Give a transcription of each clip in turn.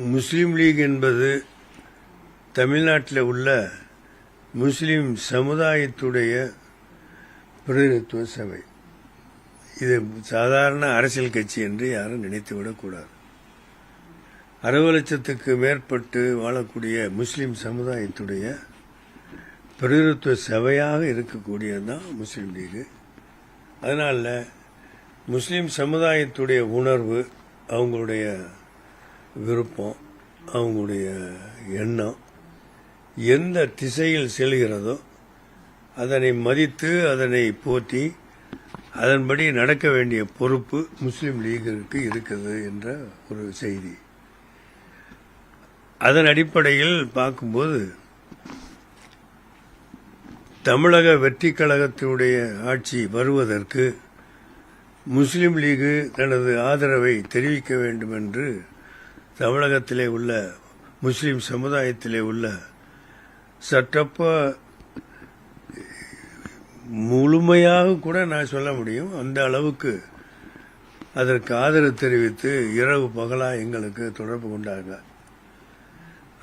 முஸ்லீம் league என்பது தமிழ்நாட்டில் உள்ள முஸ்லீம் சமுதாயத்துடைய பிரதிநிதித்துவ சபை. இது சாதாரண அரசியல் கட்சி என்று யாரும் நினைத்துவிடக்கூடாது. 60 லட்சத்துக்கு மேற்பட்டு வாழக்கூடிய முஸ்லீம் சமுதாயத்துடைய பிரதிநிதித்துவ சபையாக இருக்கக்கூடியதுதான் முஸ்லீம் லீக். அதனால முஸ்லீம் சமுதாயத்துடைய உணர்வு, அவங்களுடைய விருப்பம், அவங்களுடைய எண்ணம் எந்த திசையில் செல்கிறதோ அதனை மதித்து அதனை போற்றி அதன்படி நடக்க வேண்டிய பொறுப்பு முஸ்லீம் லீகிற்கு இருக்குது என்ற ஒரு செய்தி. அதன் அடிப்படையில் பார்க்கும்போது தமிழக வெற்றி கழகத்தினுடைய ஆட்சி வருவதற்கு முஸ்லீம் லீக் தனது ஆதரவை தெரிவிக்க வேண்டும் என்று தமிழகத்திலே உள்ள முஸ்லீம் சமுதாயத்திலே உள்ள சட்டப்ப முழுமையாக கூட நான் சொல்ல முடியும், அந்த அளவுக்கு அதற்கு ஆதரவு தெரிவித்து இரவு பகலா எங்களுக்கு தொடர்பு கொண்டாங்க.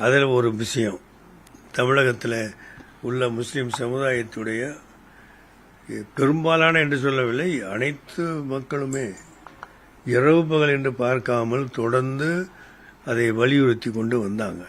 அதில் ஒரு விஷயம், தமிழகத்தில் உள்ள முஸ்லீம் சமுதாயத்துடைய பெரும்பாலான என்று சொல்லவில்லை, அனைத்து மக்களுமே இரவு பகல் என்று பார்க்காமல் தொடர்ந்து அதை வலியுறுத்தி கொண்டு வந்தாங்க.